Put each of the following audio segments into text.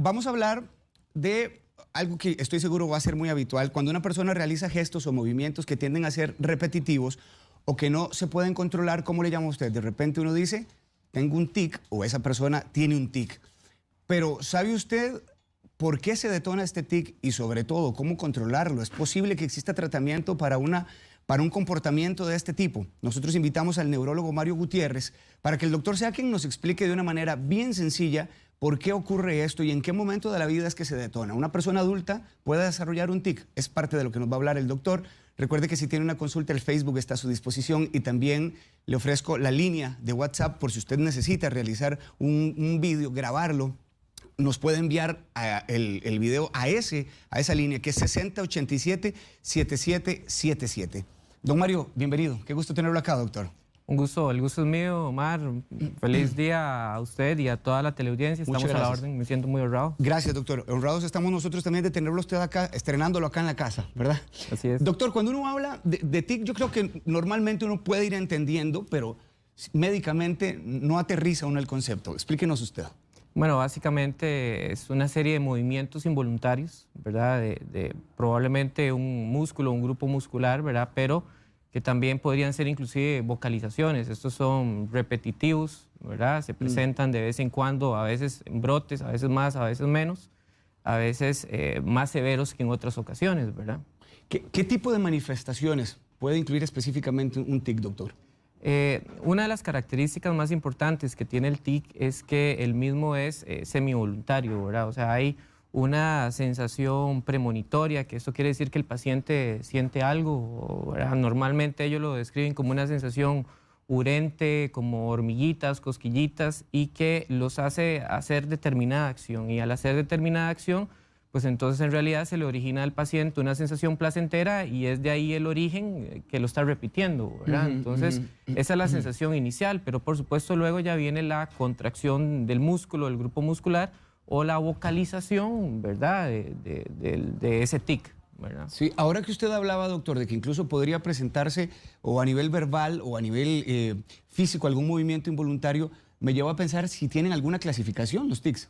Vamos a hablar de algo que estoy seguro va a ser muy habitual. Cuando una persona realiza gestos o movimientos que tienden a ser repetitivos o que no se pueden controlar, ¿cómo le llama usted? De repente uno dice, tengo un tic, o esa persona tiene un tic. Pero ¿sabe usted por qué se detona este tic y sobre todo cómo controlarlo? ¿Es posible que exista tratamiento para un comportamiento de este tipo? Nosotros invitamos al neurólogo Mario Gutiérrez para que el doctor sea quien nos explique de una manera bien sencilla por qué ocurre esto y en qué momento de la vida es que se detona. Una persona adulta puede desarrollar un tic, es parte de lo que nos va a hablar el doctor. Recuerde que si tiene una consulta, el Facebook está a su disposición y también le ofrezco la línea de WhatsApp por si usted necesita realizar un vídeo, grabarlo. Nos puede enviar el video a esa línea que es 6087-7777. Don Mario, bienvenido. Qué gusto tenerlo acá, doctor. Un gusto, el gusto es mío, Omar. Feliz día a usted y a toda la teleaudiencia. Estamos a la orden, me siento muy honrado. Gracias, doctor. Honrados estamos nosotros también de tenerlo usted acá, estrenándolo acá en la casa, ¿verdad? Así es. Doctor, cuando uno habla de TIC, yo creo que normalmente uno puede ir entendiendo, pero médicamente no aterriza uno el concepto. Explíquenos usted. Bueno, básicamente es una serie de movimientos involuntarios, ¿verdad? De probablemente un músculo, un grupo muscular, ¿verdad? Pero que también podrían ser inclusive vocalizaciones. Estos son repetitivos, ¿verdad? Se presentan de vez en cuando, a veces en brotes, a veces más, a veces menos, a veces más severos que en otras ocasiones, ¿verdad? ¿Qué tipo de manifestaciones puede incluir específicamente un TIC, doctor? Una de las características más importantes que tiene el TIC es que el mismo es semivoluntario, ¿verdad? O sea, hay una sensación premonitoria, que esto quiere decir que el paciente siente algo, ¿verdad? Normalmente ellos lo describen como una sensación urente, como hormiguitas, cosquillitas, y que los hace hacer determinada acción. Y al hacer determinada acción, pues entonces en realidad se le origina al paciente una sensación placentera y es de ahí el origen que lo está repitiendo, ¿verdad? Entonces esa es la sensación inicial, pero por supuesto luego ya viene la contracción del músculo, del grupo muscular, o la vocalización, ¿verdad?, de ese tic, ¿verdad? Sí, ahora que usted hablaba, doctor, de que incluso podría presentarse o a nivel verbal o a nivel físico algún movimiento involuntario, me lleva a pensar si tienen alguna clasificación los tics.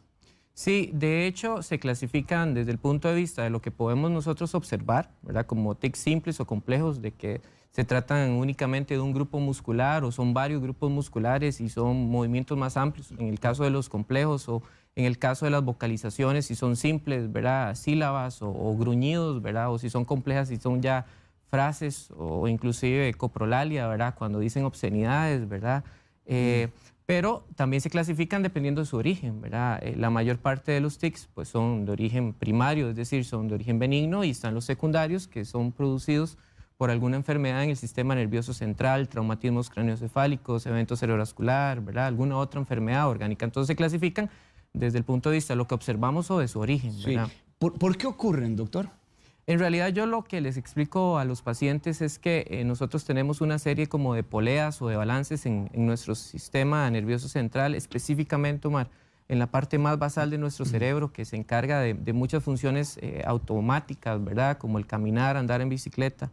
Sí, de hecho se clasifican desde el punto de vista de lo que podemos nosotros observar, ¿verdad?, como tics simples o complejos, de que se tratan únicamente de un grupo muscular o son varios grupos musculares y son movimientos más amplios. En el caso de los complejos o en el caso de las vocalizaciones, si son simples, ¿verdad?, sílabas o gruñidos, ¿verdad?, o si son complejas, si son ya frases o inclusive coprolalia, ¿verdad?, cuando dicen obscenidades, ¿verdad? Pero también se clasifican dependiendo de su origen, ¿verdad? La mayor parte de los tics pues, son de origen primario, es decir, son de origen benigno, y están los secundarios, que son producidos por alguna enfermedad en el sistema nervioso central, traumatismos craneoencefálicos, evento cerebrovascular, ¿verdad?, alguna otra enfermedad orgánica. Entonces se clasifican desde el punto de vista de lo que observamos o de su origen, ¿verdad? Sí. ¿Por qué ocurren, doctor? En realidad yo lo que les explico a los pacientes es que nosotros tenemos una serie como de poleas o de balances en nuestro sistema nervioso central, específicamente, Omar, en la parte más basal de nuestro cerebro, que se encarga de muchas funciones automáticas, ¿verdad?, como el caminar, andar en bicicleta.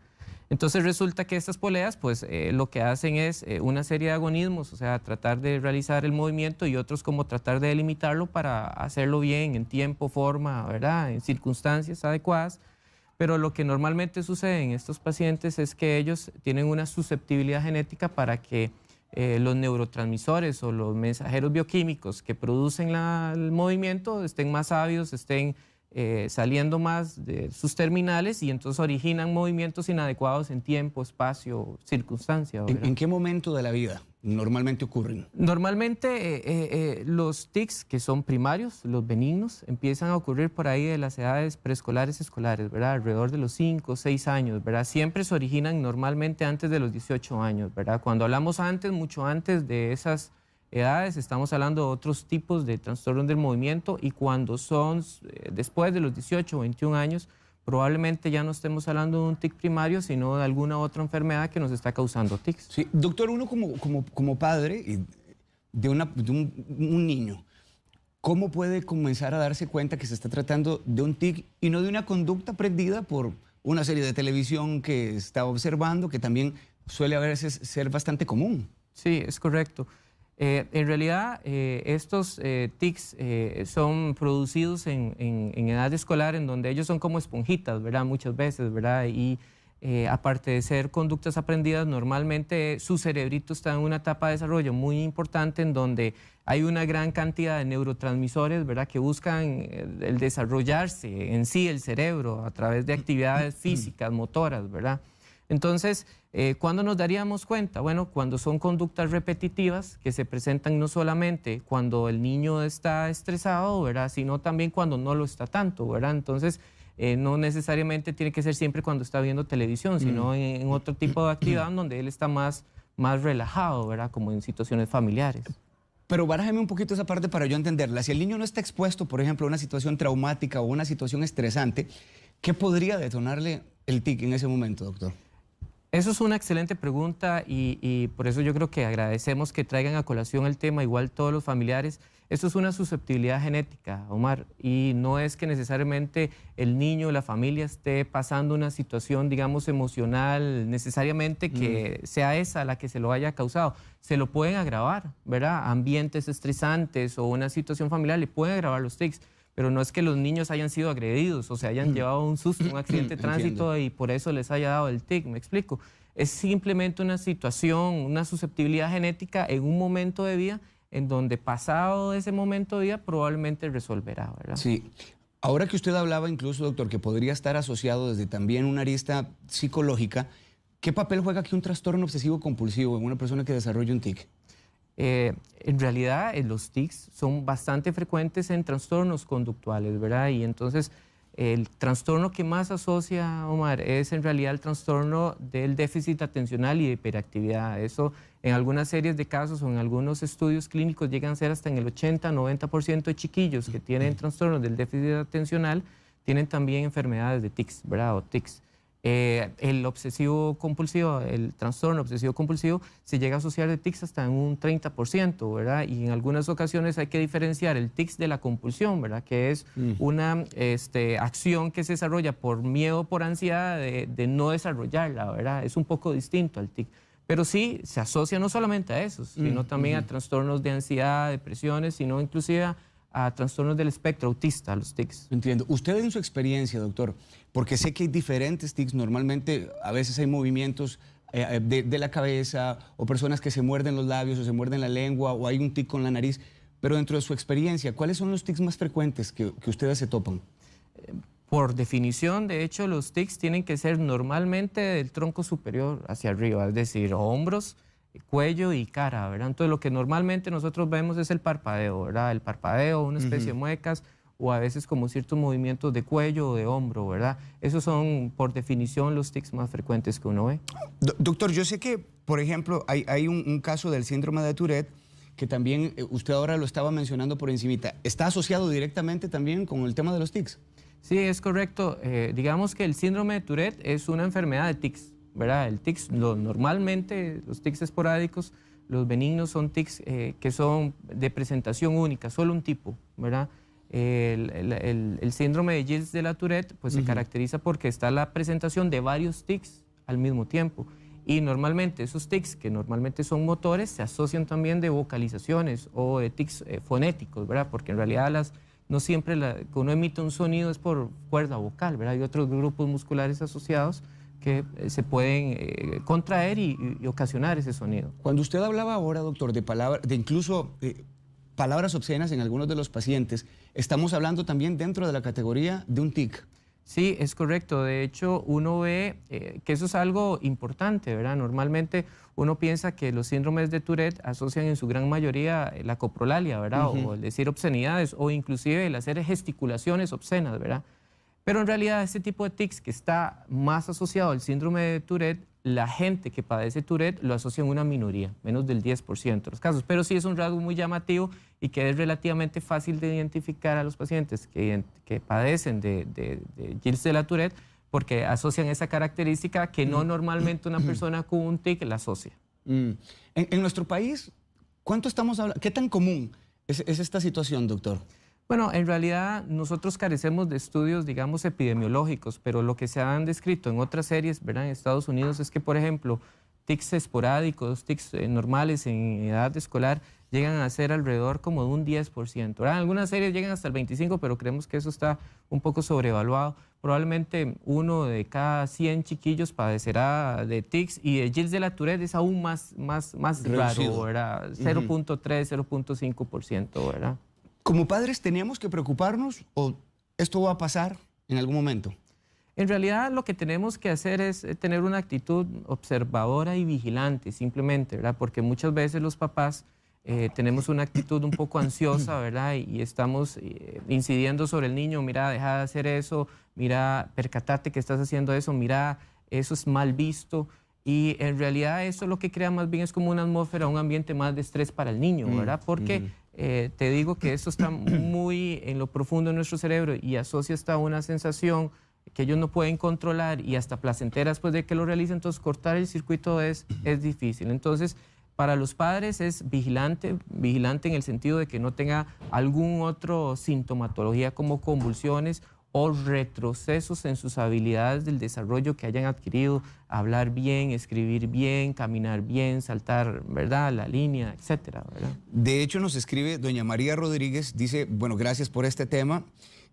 Entonces resulta que estas poleas pues lo que hacen es una serie de agonismos, o sea, tratar de realizar el movimiento, y otros como tratar de delimitarlo para hacerlo bien, en tiempo, forma, ¿verdad?, en circunstancias adecuadas. Pero lo que normalmente sucede en estos pacientes es que ellos tienen una susceptibilidad genética para que los neurotransmisores o los mensajeros bioquímicos que producen el movimiento estén más ávidos, estén saliendo más de sus terminales, y entonces originan movimientos inadecuados en tiempo, espacio, circunstancia. ¿En qué momento de la vida normalmente ocurren? Normalmente los tics que son primarios, los benignos, empiezan a ocurrir por ahí de las edades preescolares, escolares, ¿verdad?, alrededor de los 5 o 6 años, ¿verdad? Siempre se originan normalmente antes de los 18 años, ¿verdad? Cuando hablamos antes, mucho antes de esas edades, estamos hablando de otros tipos de trastornos del movimiento, y cuando son después de los 18 o 21 años, probablemente ya no estemos hablando de un tic primario, sino de alguna otra enfermedad que nos está causando tics. Sí, doctor, uno como padre de un niño, ¿cómo puede comenzar a darse cuenta que se está tratando de un tic y no de una conducta aprendida por una serie de televisión que está observando, que también suele a veces ser bastante común? Sí, es correcto. En realidad, estos tics son producidos en edad escolar, en donde ellos son como esponjitas, ¿verdad? Muchas veces, ¿verdad? Y aparte de ser conductas aprendidas, normalmente su cerebrito está en una etapa de desarrollo muy importante, en donde hay una gran cantidad de neurotransmisores, ¿verdad? Que buscan el desarrollarse en sí el cerebro a través de actividades físicas, motoras, ¿verdad? Entonces, ¿cuándo nos daríamos cuenta? Bueno, cuando son conductas repetitivas que se presentan no solamente cuando el niño está estresado, ¿verdad? Sino también cuando no lo está tanto, ¿verdad? Entonces, no necesariamente tiene que ser siempre cuando está viendo televisión, sino en otro tipo de actividad donde él está más relajado, ¿verdad? Como en situaciones familiares. Pero barájeme un poquito esa parte para yo entenderla. Si el niño no está expuesto, por ejemplo, a una situación traumática o una situación estresante, ¿qué podría detonarle el tic en ese momento, doctor? Eso es una excelente pregunta y por eso yo creo que agradecemos que traigan a colación el tema, igual todos los familiares. Esto es una susceptibilidad genética, Omar, y no es que necesariamente el niño o la familia esté pasando una situación, digamos, emocional, necesariamente que sea esa la que se lo haya causado. Se lo pueden agravar, ¿verdad? Ambientes estresantes o una situación familiar le pueden agravar los tics. Pero no es que los niños hayan sido agredidos o se hayan llevado un susto, un accidente de tránsito y por eso les haya dado el tic, me explico. Es simplemente una situación, una susceptibilidad genética en un momento de vida en donde pasado ese momento de vida probablemente resolverá, ¿verdad? Sí. Ahora que usted hablaba incluso, doctor, que podría estar asociado desde también una arista psicológica, ¿qué papel juega aquí un trastorno obsesivo compulsivo en una persona que desarrolla un tic? En realidad, los tics son bastante frecuentes en trastornos conductuales, ¿verdad? Y entonces, el trastorno que más asocia, Omar, es en realidad el trastorno del déficit atencional y de hiperactividad. Eso, en algunas series de casos o en algunos estudios clínicos, llegan a ser hasta en el 80-90% de chiquillos que tienen trastornos del déficit atencional, tienen también enfermedades de tics, ¿verdad? O tics. El obsesivo compulsivo, el trastorno obsesivo compulsivo se llega a asociar de tics hasta en un 30%, ¿verdad? Y en algunas ocasiones hay que diferenciar el tics de la compulsión, ¿verdad? Que es una acción que se desarrolla por miedo, por ansiedad de no desarrollarla, ¿verdad? Es un poco distinto al tic. Pero sí, se asocia no solamente a eso, sino también a trastornos de ansiedad, depresiones, sino inclusive a trastornos del espectro autista, los tics. Entiendo. Usted en su experiencia, doctor, porque sé que hay diferentes tics, normalmente a veces hay movimientos de la cabeza o personas que se muerden los labios o se muerden la lengua o hay un tic con la nariz, pero dentro de su experiencia, ¿cuáles son los tics más frecuentes que ustedes se topan? Por definición, de hecho, los tics tienen que ser normalmente del tronco superior hacia arriba, es decir, hombros, cuello y cara, ¿verdad? Entonces, lo que normalmente nosotros vemos es el parpadeo, ¿verdad? El parpadeo, una especie de muecas o a veces como ciertos movimientos de cuello o de hombro, ¿verdad? Esos son, por definición, los tics más frecuentes que uno ve. Doctor, yo sé que, por ejemplo, hay un caso del síndrome de Tourette que también usted ahora lo estaba mencionando por encimita. ¿Está asociado directamente también con el tema de los tics? Sí, es correcto. Digamos que el síndrome de Tourette es una enfermedad de tics, ¿verdad? El tics, normalmente los tics esporádicos, los benignos son tics que son de presentación única, solo un tipo, ¿verdad? El síndrome de Gilles de la Tourette pues, se caracteriza porque está la presentación de varios tics al mismo tiempo. Y normalmente esos tics, que normalmente son motores, se asocian también de vocalizaciones o de tics fonéticos, ¿verdad? Porque en realidad no siempre que uno emite un sonido es por cuerda vocal, ¿verdad? Hay otros grupos musculares asociados que se pueden contraer y ocasionar ese sonido. Cuando usted hablaba ahora, doctor, de incluso palabras obscenas en algunos de los pacientes, estamos hablando también dentro de la categoría de un tic. Sí, es correcto. De hecho, uno ve que eso es algo importante, ¿verdad? Normalmente uno piensa que los síndromes de Tourette asocian en su gran mayoría la coprolalia, ¿verdad? O el decir obscenidades o inclusive el hacer gesticulaciones obscenas, ¿verdad? Pero en realidad este tipo de tics que está más asociado al síndrome de Tourette, la gente que padece Tourette lo asocia en una minoría, menos del 10% de los casos. Pero sí es un rasgo muy llamativo y que es relativamente fácil de identificar a los pacientes que padecen de Gilles de la Tourette porque asocian esa característica que no normalmente una persona con un tic la asocia. En nuestro país, ¿cuánto estamos hablando? ¿Qué tan común es esta situación, doctor? Bueno, en realidad nosotros carecemos de estudios, digamos, epidemiológicos, pero lo que se han descrito en otras series, ¿verdad? En Estados Unidos es que, por ejemplo, tics esporádicos, tics normales en edad escolar llegan a ser alrededor como de un 10%. ¿verdad? Algunas series llegan hasta el 25%, pero creemos que eso está un poco sobrevaluado. Probablemente 1 de cada 100 chiquillos padecerá de tics, y de Gilles de la Tourette es aún más raro, ¿verdad? 0.3, 0.5%, ¿verdad? ¿Como padres teníamos que preocuparnos o esto va a pasar en algún momento? En realidad lo que tenemos que hacer es tener una actitud observadora y vigilante, simplemente, ¿verdad? Porque muchas veces los papás tenemos una actitud un poco ansiosa, ¿verdad? Y estamos incidiendo sobre el niño: mira, deja de hacer eso, mira, percatate que estás haciendo eso, mira, eso es mal visto. Y en realidad eso lo que crea más bien es como una atmósfera, un ambiente más de estrés para el niño, ¿verdad? Porque te digo que esto está muy en lo profundo de nuestro cerebro y asocia hasta una sensación que ellos no pueden controlar y hasta placentera después de que lo realicen. Entonces cortar el circuito es difícil. Entonces para los padres es vigilante en el sentido de que no tenga algún otro sintomatología como convulsiones o retrocesos en sus habilidades del desarrollo que hayan adquirido: hablar bien, escribir bien, caminar bien, saltar, ¿verdad?, la línea, etcétera, ¿verdad? De hecho, nos escribe doña María Rodríguez, dice, bueno, gracias por este tema.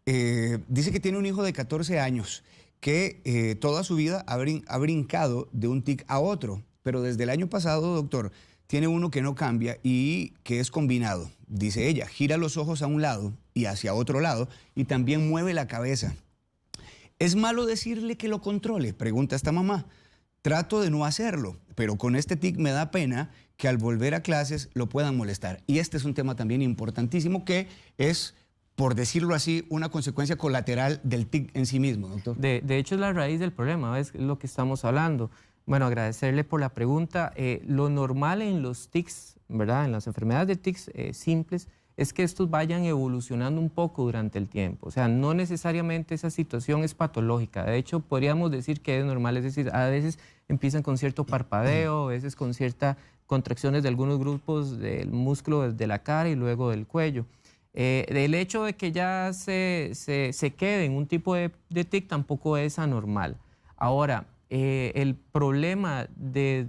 Dice que tiene un hijo de 14 años que toda su vida ha brincado de un tic a otro, pero desde el año pasado, doctor, tiene uno que no cambia y que es combinado. Dice ella, gira los ojos a un lado y hacia otro lado y también mueve la cabeza. ¿Es malo decirle que lo controle?, pregunta esta mamá. Trato de no hacerlo, pero con este tic me da pena que al volver a clases lo puedan molestar. Y este es un tema también importantísimo que es, por decirlo así, una consecuencia colateral del tic en sí mismo, doctor. De hecho, es la raíz del problema, es lo que estamos hablando. Bueno, agradecerle por la pregunta. Lo normal en los tics, ¿verdad?, en las enfermedades de tics simples, es que estos vayan evolucionando un poco durante el tiempo. O sea, no necesariamente esa situación es patológica. De hecho, podríamos decir que es normal. Es decir, a veces empiezan con cierto parpadeo, a veces con ciertas contracciones de algunos grupos del músculo de la cara y luego del cuello. El hecho de que ya se quede en un tipo de tic tampoco es anormal. Ahora, el problema de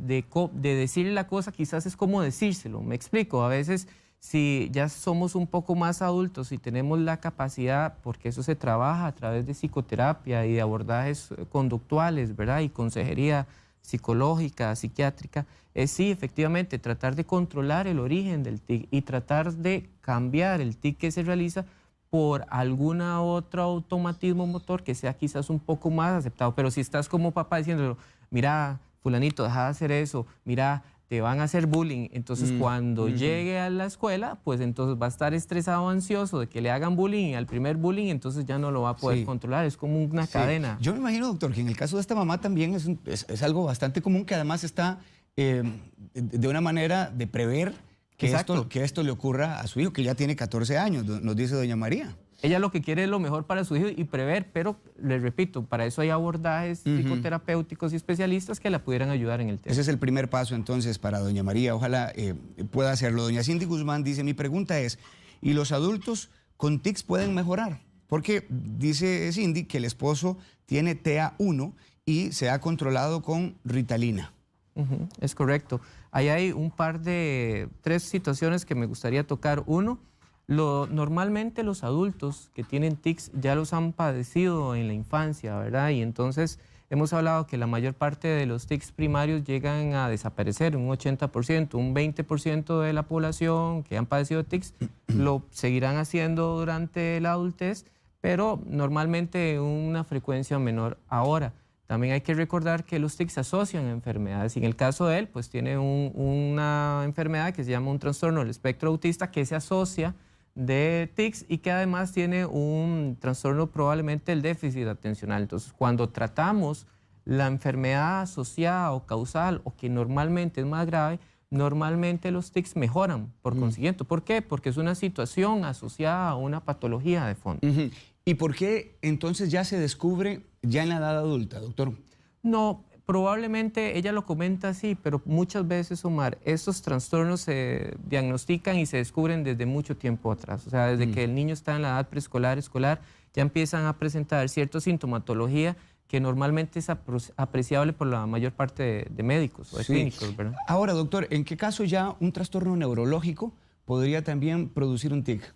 decirle la cosa quizás es cómo decírselo. Me explico. A veces, si ya somos un poco más adultos y tenemos la capacidad, porque eso se trabaja a través de psicoterapia y de abordajes conductuales, ¿verdad?, y consejería psicológica, psiquiátrica, es sí, efectivamente, tratar de controlar el origen del tic y tratar de cambiar el tic que se realiza por alguna otro automatismo motor que sea quizás un poco más aceptado. Pero si estás como papá diciéndolo, mira, fulanito, deja de hacer eso, mira, te van a hacer bullying, entonces cuando llegue a la escuela, pues entonces va a estar estresado, ansioso de que le hagan bullying, y al primer bullying entonces ya no lo va a poder controlar. Es como una cadena. Yo me imagino, doctor, que en el caso de esta mamá también es algo bastante común, que además está de una manera de prever que esto le ocurra a su hijo, que ya tiene 14 años, nos dice doña María. Ella lo que quiere es lo mejor para su hijo y prever, pero les repito, para eso hay abordajes psicoterapéuticos y especialistas que la pudieran ayudar en el tema. Ese es el primer paso entonces para doña María, ojalá pueda hacerlo. Doña Cindy Guzmán dice, mi pregunta es, ¿y los adultos con tics pueden mejorar? Porque dice Cindy que el esposo tiene TA1 y se ha controlado con Ritalina. Es correcto. Ahí hay un par de 3 situaciones que me gustaría tocar. Uno, normalmente los adultos que tienen tics ya los han padecido en la infancia, ¿verdad? Y entonces hemos hablado que la mayor parte de los tics primarios llegan a desaparecer, un 80%, un 20% de la población que han padecido tics lo seguirán haciendo durante la adultez, pero normalmente una frecuencia menor. Ahora, también hay que recordar que los tics se asocian a enfermedades. Y en el caso de él, pues tiene una enfermedad que se llama un trastorno del espectro autista que se asocia de tics y que además tiene un trastorno probablemente del déficit atencional. Entonces, cuando tratamos la enfermedad asociada o causal o que normalmente es más grave, normalmente los tics mejoran por consiguiente. ¿Por qué? Porque es una situación asociada a una patología de fondo. ¿Y por qué entonces ya se descubre ya en la edad adulta, doctor? No, probablemente ella lo comenta así, pero muchas veces, Omar, estos trastornos se diagnostican y se descubren desde mucho tiempo atrás. O sea, desde que el niño está en la edad preescolar, escolar, ya empiezan a presentar cierta sintomatología que normalmente es apreciable por la mayor parte de médicos o de clínicos, ¿verdad? Ahora, doctor, ¿en qué caso ya un trastorno neurológico podría también producir un tic?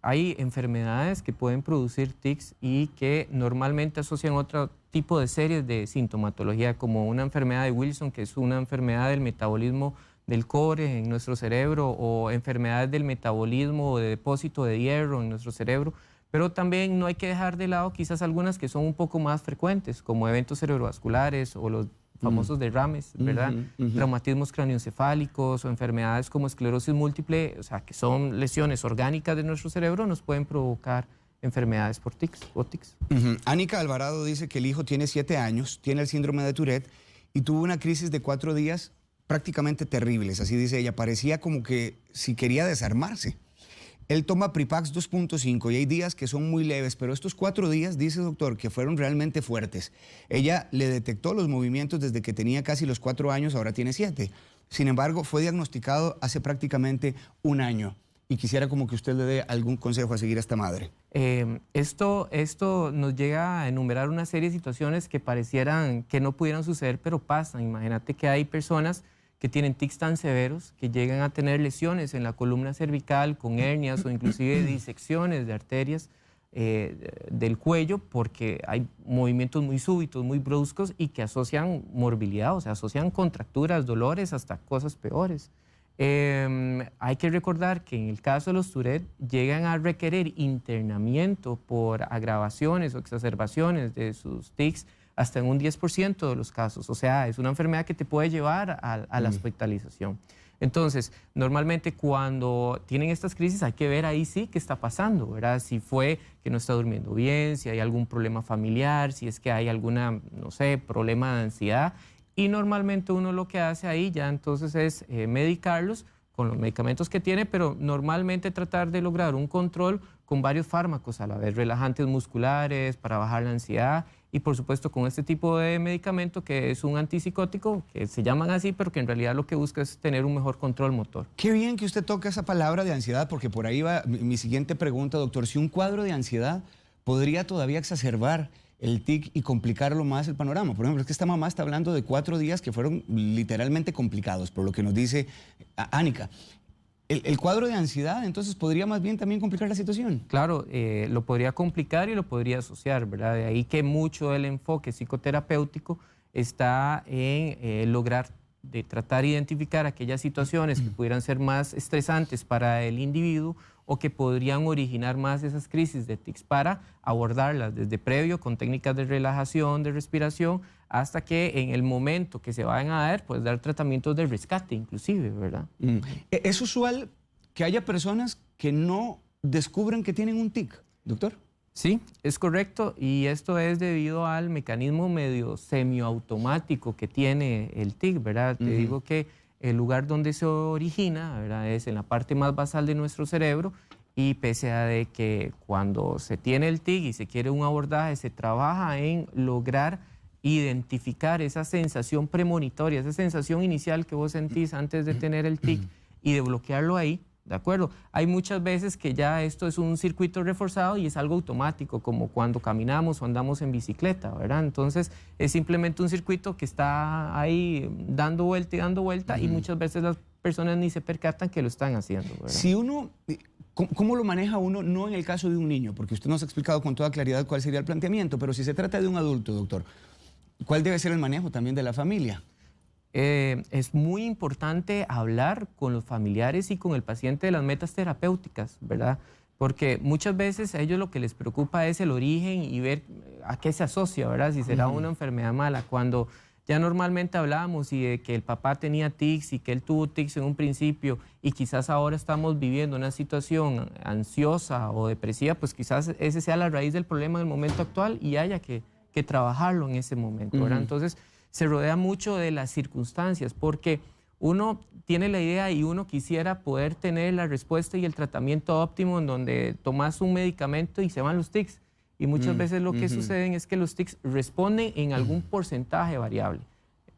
Hay enfermedades que pueden producir tics y que normalmente asocian otro tipo de series de sintomatología, como una enfermedad de Wilson, que es una enfermedad del metabolismo del cobre en nuestro cerebro, o enfermedades del metabolismo o de depósito de hierro en nuestro cerebro. Pero también no hay que dejar de lado quizás algunas que son un poco más frecuentes, como eventos cerebrovasculares o los famosos derrames, ¿verdad? Traumatismos craneoencefálicos o enfermedades como esclerosis múltiple, o sea, que son lesiones orgánicas de nuestro cerebro, nos pueden provocar enfermedades por tics o tics. Ánica Alvarado dice que el hijo tiene 7 años, tiene el síndrome de Tourette y tuvo una crisis de 4 días prácticamente terribles, así dice ella, parecía como que si quería desarmarse. Él toma Pripax 2.5 y hay días que son muy leves, pero estos 4 días, dice el doctor, que fueron realmente fuertes. Ella le detectó los movimientos desde que tenía casi los 4 años, ahora tiene 7. Sin embargo, fue diagnosticado hace prácticamente 1 año. Y quisiera como que usted le dé algún consejo a seguir a esta madre. Esto nos llega a enumerar una serie de situaciones que parecieran que no pudieran suceder, pero pasan. Imagínate que hay personas que tienen tics tan severos que llegan a tener lesiones en la columna cervical con hernias o inclusive disecciones de arterias del cuello porque hay movimientos muy súbitos, muy bruscos y que asocian morbilidad, o sea, asocian contracturas, dolores, hasta cosas peores. Hay que recordar que en el caso de los Tourette llegan a requerir internamiento por agravaciones o exacerbaciones de sus tics hasta en un 10% de los casos. O sea, es una enfermedad que te puede llevar a la hospitalización. Entonces, normalmente cuando tienen estas crisis hay que ver ahí sí qué está pasando, ¿verdad? Si fue que no está durmiendo bien, si hay algún problema familiar, si es que hay alguna, no sé, problema de ansiedad. Y normalmente uno lo que hace ahí ya entonces es medicarlos con los medicamentos que tiene, pero normalmente tratar de lograr un control con varios fármacos a la vez, relajantes musculares para bajar la ansiedad y por supuesto con este tipo de medicamento que es un antipsicótico, que se llaman así, pero que en realidad lo que busca es tener un mejor control motor. Qué bien que usted toque esa palabra de ansiedad, porque por ahí va mi siguiente pregunta, doctor. Si un cuadro de ansiedad podría todavía exacerbar el tic y complicarlo más el panorama. Por ejemplo, es que esta mamá está hablando de 4 días que fueron literalmente complicados, por lo que nos dice Ánica. El cuadro de ansiedad, entonces, podría más bien también complicar la situación. Claro, lo podría complicar y lo podría asociar, ¿verdad? De ahí que mucho del enfoque psicoterapéutico está en lograr de tratar de identificar aquellas situaciones que pudieran ser más estresantes para el individuo o que podrían originar más esas crisis de tics para abordarlas desde previo con técnicas de relajación, de respiración, hasta que en el momento que se vayan a dar, pues dar tratamientos de rescate inclusive, ¿verdad? ¿Es usual que haya personas que no descubren que tienen un tic, doctor? Sí, es correcto, y esto es debido al mecanismo medio semiautomático que tiene el TIC, ¿verdad? Te digo que el lugar donde se origina, ¿verdad?, es en la parte más basal de nuestro cerebro, y pese a de que cuando se tiene el TIC y se quiere un abordaje, se trabaja en lograr identificar esa sensación premonitoria, esa sensación inicial que vos sentís antes de tener el TIC y de bloquearlo ahí. ¿De acuerdo? Hay muchas veces que ya esto es un circuito reforzado y es algo automático, como cuando caminamos o andamos en bicicleta, ¿verdad? Entonces, es simplemente un circuito que está ahí dando vuelta y muchas veces las personas ni se percatan que lo están haciendo, ¿verdad? Si uno, ¿cómo lo maneja uno? No en el caso de un niño, porque usted nos ha explicado con toda claridad cuál sería el planteamiento, pero si se trata de un adulto, doctor, ¿cuál debe ser el manejo también de la familia? Es muy importante hablar con los familiares y con el paciente de las metas terapéuticas, ¿verdad? Porque muchas veces a ellos lo que les preocupa es el origen y ver a qué se asocia, ¿verdad? Si será una enfermedad mala. Cuando ya normalmente hablábamos y de que el papá tenía tics y que él tuvo tics en un principio y quizás ahora estamos viviendo una situación ansiosa o depresiva, pues quizás ese sea la raíz del problema del momento actual y haya que trabajarlo en ese momento, ¿verdad? Entonces, se rodea mucho de las circunstancias, porque uno tiene la idea y uno quisiera poder tener la respuesta y el tratamiento óptimo en donde tomas un medicamento y se van los tics. Y muchas veces lo que sucede es que los tics responden en algún porcentaje variable.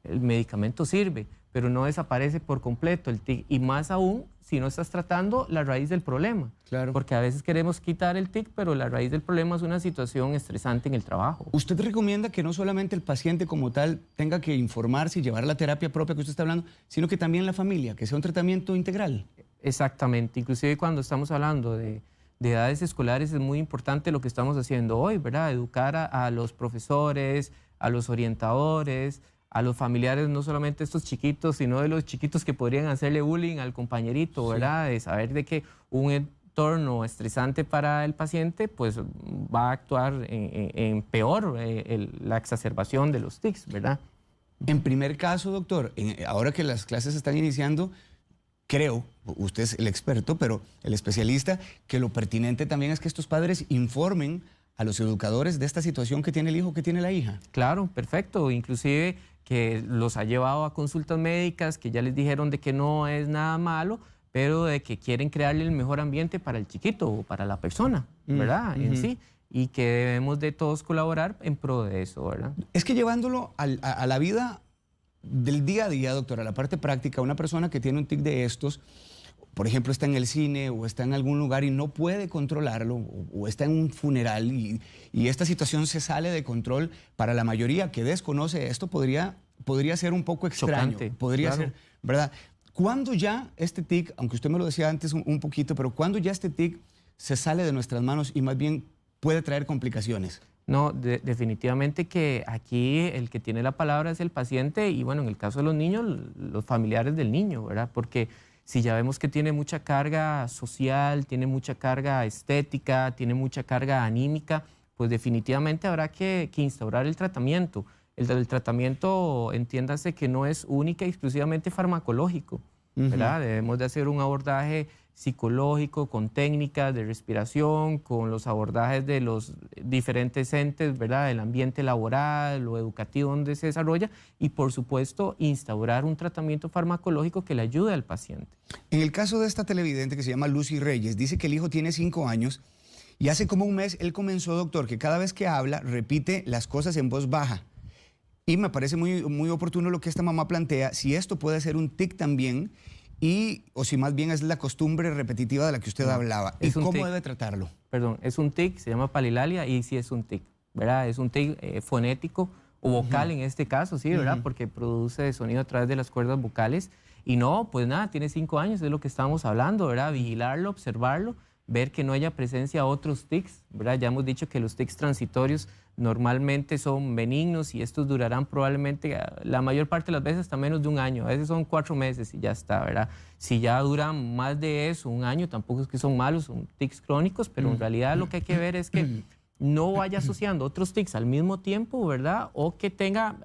El medicamento sirve, pero no desaparece por completo el tic. Y más aún si no estás tratando la raíz del problema. Claro. Porque a veces queremos quitar el tic, pero la raíz del problema es una situación estresante en el trabajo. ¿Usted recomienda que no solamente el paciente como tal tenga que informarse y llevar la terapia propia que usted está hablando, sino que también la familia, que sea un tratamiento integral? Exactamente, inclusive cuando estamos hablando de edades escolares es muy importante lo que estamos haciendo hoy, ¿verdad? Educar a los profesores, a los orientadores, a los familiares, no solamente estos chiquitos, sino de los chiquitos que podrían hacerle bullying al compañerito, ¿verdad? De saber de que un entorno estresante para el paciente, pues va a actuar en peor la exacerbación de los tics, ¿verdad? En primer caso, doctor, ahora que las clases están iniciando, creo, usted es el experto, pero el especialista, que lo pertinente también es que estos padres informen a los educadores de esta situación que tiene el hijo, que tiene la hija. Claro, perfecto. Inclusive que los ha llevado a consultas médicas, que ya les dijeron de que no es nada malo, pero de que quieren crearle el mejor ambiente para el chiquito o para la persona, ¿verdad? En sí. Y que debemos de todos colaborar en pro de eso, ¿verdad? Es que llevándolo a la vida del día a día, doctora, a la parte práctica, una persona que tiene un tic de estos, por ejemplo, está en el cine o está en algún lugar y no puede controlarlo, o está en un funeral y esta situación se sale de control, para la mayoría que desconoce esto podría ser un poco extraño. Chocante, podría claro. ser, ¿verdad? ¿Cuándo ya este tic, aunque usted me lo decía antes un poquito, pero cuándo ya este tic se sale de nuestras manos y más bien puede traer complicaciones? No, definitivamente que aquí el que tiene la palabra es el paciente y bueno, en el caso de los niños, los familiares del niño, ¿verdad? Porque si ya vemos que tiene mucha carga social, tiene mucha carga estética, tiene mucha carga anímica, pues definitivamente habrá que instaurar el tratamiento. El tratamiento, entiéndase que no es única y exclusivamente farmacológico, ¿verdad? Debemos de hacer un abordaje psicológico, con técnicas de respiración, con los abordajes de los diferentes entes, ¿verdad? El ambiente laboral, lo educativo donde se desarrolla y, por supuesto, instaurar un tratamiento farmacológico que le ayude al paciente. En el caso de esta televidente que se llama Lucy Reyes, dice que el hijo tiene 5 años y hace como un mes él comenzó, doctor, que cada vez que habla repite las cosas en voz baja. Y me parece muy, muy oportuno lo que esta mamá plantea, si esto puede ser un tic también, o si más bien es la costumbre repetitiva de la que usted hablaba. ¿Y cómo debe tratarlo? Perdón, es un tic, se llama palilalia y sí es un tic, ¿verdad? Es un tic fonético o vocal en este caso, sí, ¿verdad? Porque produce sonido a través de las cuerdas vocales. Y no, pues nada, tiene 5 años, es lo que estamos hablando, ¿verdad? Vigilarlo, observarlo, ver que no haya presencia de otros tics, ¿verdad? Ya hemos dicho que los tics transitorios normalmente son benignos y estos durarán probablemente la mayor parte de las veces hasta menos de un año. A veces son 4 meses y ya está, ¿verdad? Si ya duran más de eso, un año, tampoco es que son malos, son tics crónicos, pero en realidad lo que hay que ver es que no vaya asociando otros tics al mismo tiempo, ¿verdad? O que tenga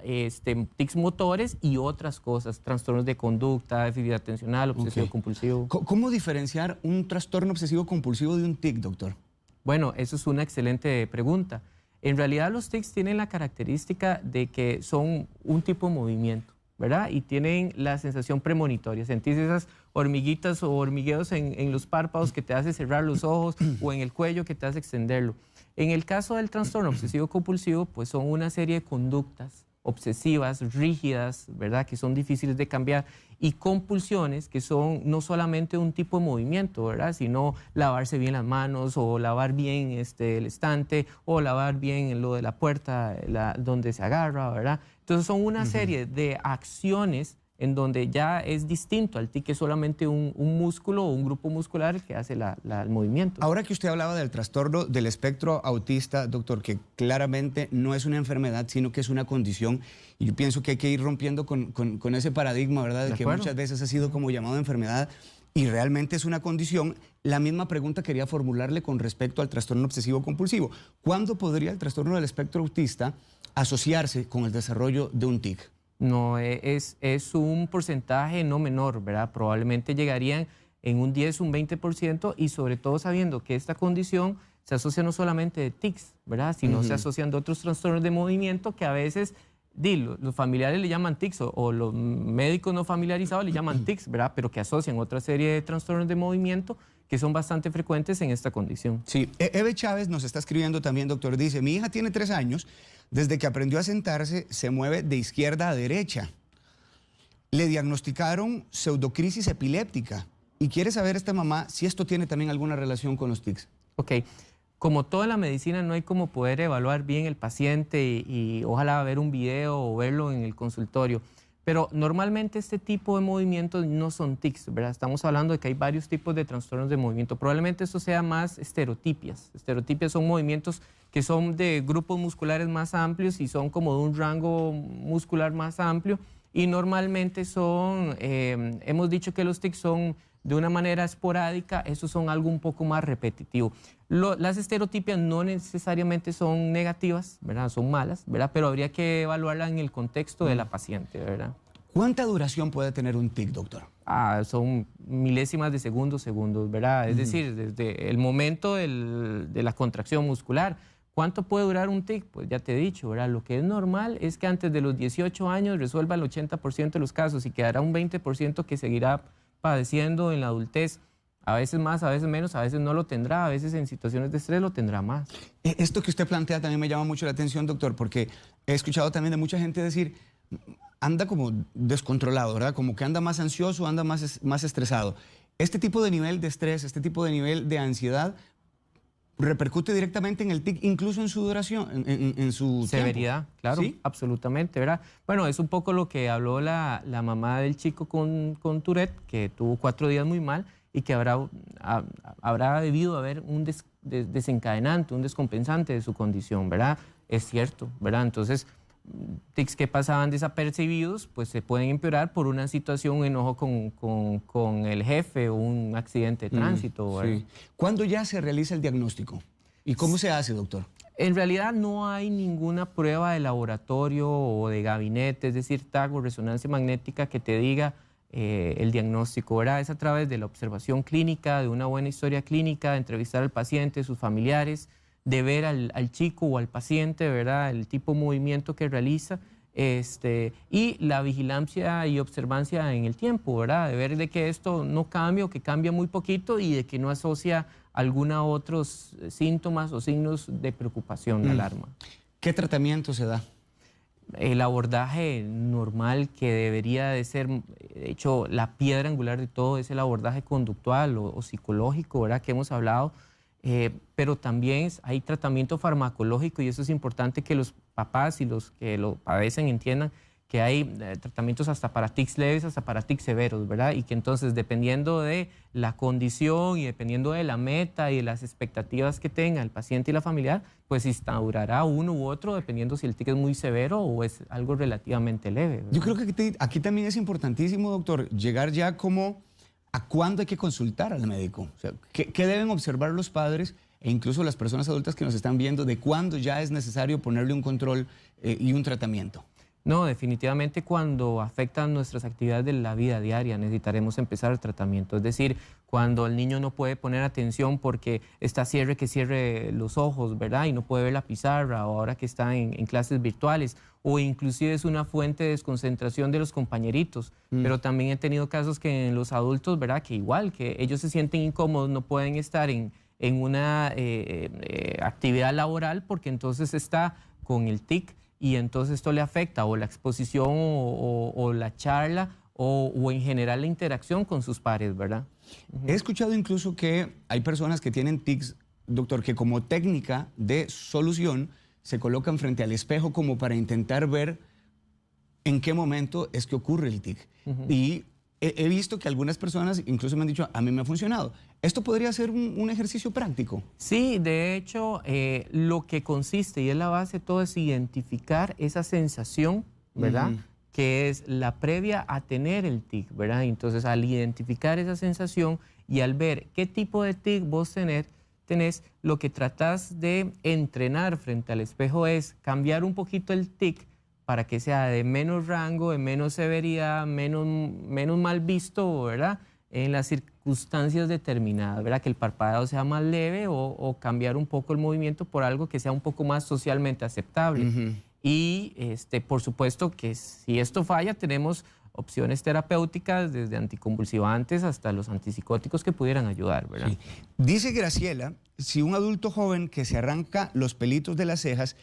tics motores y otras cosas, trastornos de conducta, déficit atencional, obsesivo compulsivo. ¿Cómo diferenciar un trastorno obsesivo compulsivo de un tic, doctor? Bueno, eso es una excelente pregunta. En realidad los tics tienen la característica de que son un tipo de movimiento, ¿verdad? Y tienen la sensación premonitoria. Sentís esas hormiguitas o hormigueos en los párpados que te hace cerrar los ojos o en el cuello que te hace extenderlo. En el caso del trastorno obsesivo compulsivo, pues son una serie de conductas obsesivas, rígidas, ¿verdad? Que son difíciles de cambiar, y compulsiones que son no solamente un tipo de movimiento, ¿verdad? Sino lavarse bien las manos o lavar bien el estante o lavar bien lo de la puerta donde se agarra, ¿verdad? Entonces son una serie de acciones en donde ya es distinto al tic, que es solamente un músculo o un grupo muscular el que hace el movimiento. Ahora que usted hablaba del trastorno del espectro autista, doctor, que claramente no es una enfermedad, sino que es una condición, y yo pienso que hay que ir rompiendo con ese paradigma, ¿verdad? De que muchas veces ha sido como llamado enfermedad y realmente es una condición. La misma pregunta quería formularle con respecto al trastorno obsesivo compulsivo. ¿Cuándo podría el trastorno del espectro autista asociarse con el desarrollo de un tic? No, es un porcentaje no menor, ¿verdad? Probablemente llegarían en un 10, un 20%, y sobre todo sabiendo que esta condición se asocia no solamente de tics, ¿verdad? Sino se asocian de otros trastornos de movimiento que a veces los familiares le llaman tics o los médicos no familiarizados le llaman tics, ¿verdad? Pero que asocian otra serie de trastornos de movimiento que son bastante frecuentes en esta condición. Sí, Eve Chávez nos está escribiendo también, doctor. Dice, mi hija tiene 3 años, desde que aprendió a sentarse se mueve de izquierda a derecha. Le diagnosticaron pseudocrisis epiléptica y quiere saber esta mamá si esto tiene también alguna relación con los tics. Ok, como toda la medicina no hay como poder evaluar bien el paciente y ojalá ver un video o verlo en el consultorio. Pero normalmente este tipo de movimientos no son tics, ¿verdad? Estamos hablando de que hay varios tipos de trastornos de movimiento. Probablemente esto sea más estereotipias. Estereotipias son movimientos que son de grupos musculares más amplios y son como de un rango muscular más amplio. Y normalmente son, hemos dicho que los tics son de una manera esporádica, esos son algo un poco más repetitivo. Las estereotipias no necesariamente son negativas, ¿verdad? Son malas, ¿verdad? Pero habría que evaluarla en el contexto de la paciente, ¿verdad? ¿Cuánta duración puede tener un tic, doctor? Son milésimas de segundos, ¿verdad? Es decir, desde el momento de la contracción muscular. ¿Cuánto puede durar un tic? Pues ya te he dicho, ¿verdad? Lo que es normal es que antes de los 18 años resuelva el 80% de los casos y quedará un 20% que seguirá padeciendo en la adultez. A veces más, a veces menos, a veces no lo tendrá, a veces en situaciones de estrés lo tendrá más. Esto que usted plantea también me llama mucho la atención, doctor, porque he escuchado también de mucha gente decir, anda como descontrolado, ¿verdad? Como que anda más ansioso, anda más estresado. Este tipo de nivel de estrés, este tipo de nivel de ansiedad repercute directamente en el tic, incluso en su duración, en su severidad, tiempo. claro, ¿Sí? absolutamente, ¿verdad? Bueno, es un poco lo que habló la mamá del chico con Tourette, que tuvo 4 días muy mal y que habrá debido haber un desencadenante, un descompensante de su condición, ¿verdad? Es cierto, ¿verdad? Entonces, tics que pasaban desapercibidos, pues se pueden empeorar por una situación, un enojo con el jefe o un accidente de tránsito, ¿verdad? Sí. ¿Cuándo ya se realiza el diagnóstico? ¿Y cómo se hace, doctor? En realidad no hay ninguna prueba de laboratorio o de gabinete, es decir, TAC o resonancia magnética que te diga el diagnóstico, ¿verdad? Es a través de la observación clínica, de una buena historia clínica, de entrevistar al paciente, sus familiares, de ver al chico o al paciente, ¿verdad? El tipo de movimiento que realiza, y la vigilancia y observancia en el tiempo, ¿verdad? De ver de que esto no cambia o que cambia muy poquito y de que no asocia alguna otros síntomas o signos de preocupación, de alarma. ¿Qué tratamiento se da? El abordaje normal que debería de ser, de hecho, la piedra angular de todo es el abordaje conductual o psicológico, ¿verdad? Que hemos hablado, pero también hay tratamiento farmacológico y eso es importante que los papás y los que lo padecen entiendan que hay tratamientos hasta para tics leves, hasta para tics severos, ¿verdad? Y que entonces, dependiendo de la condición y dependiendo de la meta y de las expectativas que tenga el paciente y la familiar, pues instaurará uno u otro, dependiendo si el tic es muy severo o es algo relativamente leve, ¿verdad? Yo creo que aquí también es importantísimo, doctor, llegar ya como a cuándo hay que consultar al médico. O sea, ¿qué deben observar los padres e incluso las personas adultas que nos están viendo de cuándo ya es necesario ponerle un control y un tratamiento? No, definitivamente cuando afectan nuestras actividades de la vida diaria necesitaremos empezar el tratamiento. Es decir, cuando el niño no puede poner atención porque está que cierre los ojos, ¿verdad? Y no puede ver la pizarra, o ahora que está en clases virtuales, o inclusive es una fuente de desconcentración de los compañeritos. Pero también he tenido casos que en los adultos, ¿verdad? Que igual, que ellos se sienten incómodos, no pueden estar en una actividad laboral porque entonces está con el tic. Y entonces esto le afecta o la exposición o la charla o en general la interacción con sus pares, ¿verdad? He escuchado incluso que hay personas que tienen tics, doctor, que como técnica de solución se colocan frente al espejo como para intentar ver en qué momento es que ocurre el tic. Y he visto que algunas personas incluso me han dicho, a mí me ha funcionado. ¿Esto podría ser un ejercicio práctico? Sí, de hecho, lo que consiste y es la base de todo es identificar esa sensación, ¿verdad? Que es la previa a tener el tic, ¿verdad? Entonces, al identificar esa sensación y al ver qué tipo de tic vos tenés, lo que tratás de entrenar frente al espejo es cambiar un poquito el tic para que sea de menos rango, de menos severidad, menos mal visto, ¿verdad? En las circunstancias determinadas, ¿verdad? Que el parpadeo sea más leve o cambiar un poco el movimiento por algo que sea un poco más socialmente aceptable. Y por supuesto que si esto falla, tenemos opciones terapéuticas desde anticonvulsivantes hasta los antipsicóticos que pudieran ayudar, ¿verdad? Sí. Dice Graciela, si un adulto joven que se arranca los pelitos de las cejas,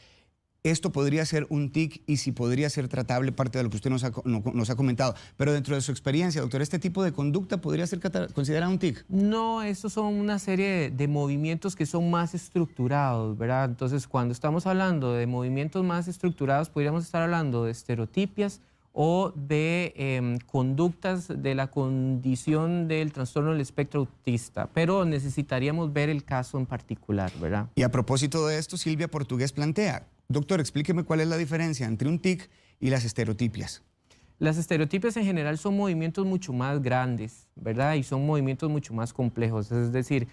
esto podría ser un tic y si podría ser tratable, parte de lo que usted nos ha comentado. Pero dentro de su experiencia, doctor, ¿este tipo de conducta podría ser considerado un tic? No, estos son una serie de movimientos que son más estructurados, ¿verdad? Entonces, cuando estamos hablando de movimientos más estructurados, podríamos estar hablando de estereotipias o de conductas de la condición del trastorno del espectro autista, pero necesitaríamos ver el caso en particular, ¿verdad? Y a propósito de esto, Silvia Portugués plantea, doctor, explíqueme cuál es la diferencia entre un tic y las estereotipias. Las estereotipias en general son movimientos mucho más grandes, ¿verdad? Y son movimientos mucho más complejos, es decir,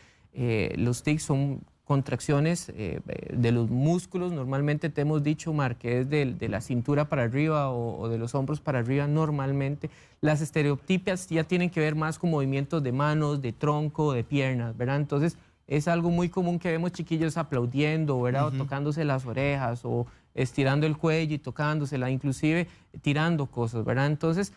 los tics son contracciones de los músculos, normalmente te hemos dicho, Mar, que es de la cintura para arriba o de los hombros para arriba normalmente. Las estereotipias ya tienen que ver más con movimientos de manos, de tronco, de piernas, ¿verdad? Entonces es algo muy común que vemos chiquillos aplaudiendo, ¿verdad? O tocándose las orejas o estirando el cuello y tocándosela, inclusive tirando cosas, ¿verdad? Entonces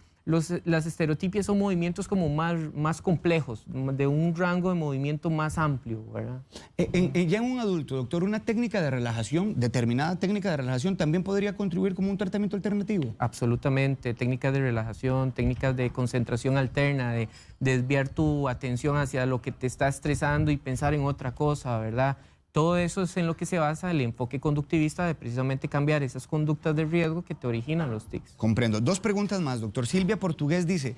las estereotipias son movimientos como más complejos, de un rango de movimiento más amplio, ¿verdad? Ya en un adulto, doctor, ¿una técnica de relajación, determinada técnica de relajación, también podría contribuir como un tratamiento alternativo? Absolutamente, técnicas de relajación, técnicas de concentración alterna, de desviar tu atención hacia lo que te está estresando y pensar en otra cosa, ¿verdad? Todo eso es en lo que se basa el enfoque conductivista de precisamente cambiar esas conductas de riesgo que te originan los tics. Comprendo. Dos preguntas más, doctor. Silvia Portugués dice,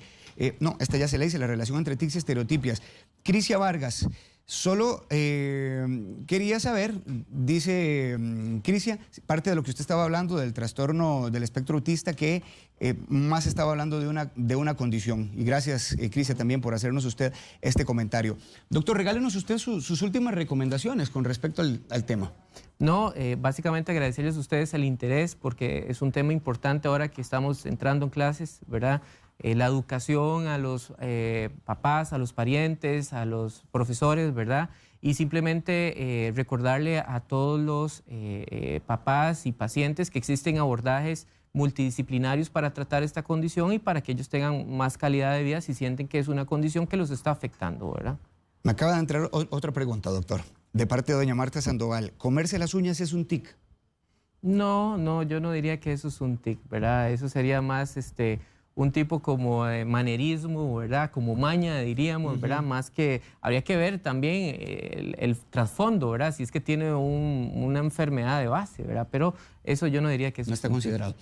no, esta ya se le dice, la relación entre tics y estereotipias. Crisia Vargas, solo quería saber, dice Crisia, parte de lo que usted estaba hablando del trastorno del espectro autista, que más estaba hablando de una condición. Y gracias, Crisia, también por hacernos usted este comentario. Doctor, regálenos usted sus últimas recomendaciones con respecto al tema. No, básicamente agradecerles a ustedes el interés porque es un tema importante ahora que estamos entrando en clases, ¿verdad? La educación a los papás, a los parientes, a los profesores, ¿verdad? Y simplemente recordarle a todos los papás y pacientes que existen abordajes multidisciplinarios para tratar esta condición y para que ellos tengan más calidad de vida si sienten que es una condición que los está afectando, ¿verdad? Me acaba de entrar otra pregunta, doctor, de parte de doña Marta Sandoval. ¿Comerse las uñas es un tic? No, yo no diría que eso es un tic, ¿verdad? Eso sería más un tipo como de manerismo, ¿verdad? Como maña, diríamos, ¿verdad? Más que, habría que ver también el trasfondo, ¿verdad? Si es que tiene una enfermedad de base, ¿verdad? Pero eso yo no diría que eso no está considerado.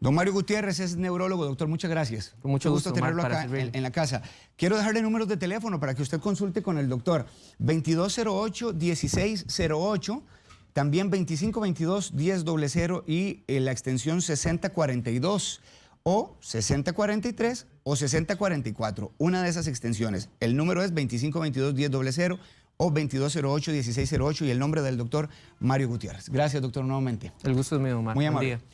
Don Mario Gutiérrez es neurólogo, doctor, muchas gracias. Con mucho gusto tenerlo acá en la casa. Quiero dejarle números de teléfono para que usted consulte con el doctor. 2208-1608, también 2522-1000 y la extensión 6042. O 6043 o 6044, una de esas extensiones. El número es 2522-1000 o 2208-1608 y el nombre del doctor Mario Gutiérrez. Gracias, doctor, nuevamente. El gusto es mío, Omar. Muy amable. Buen día.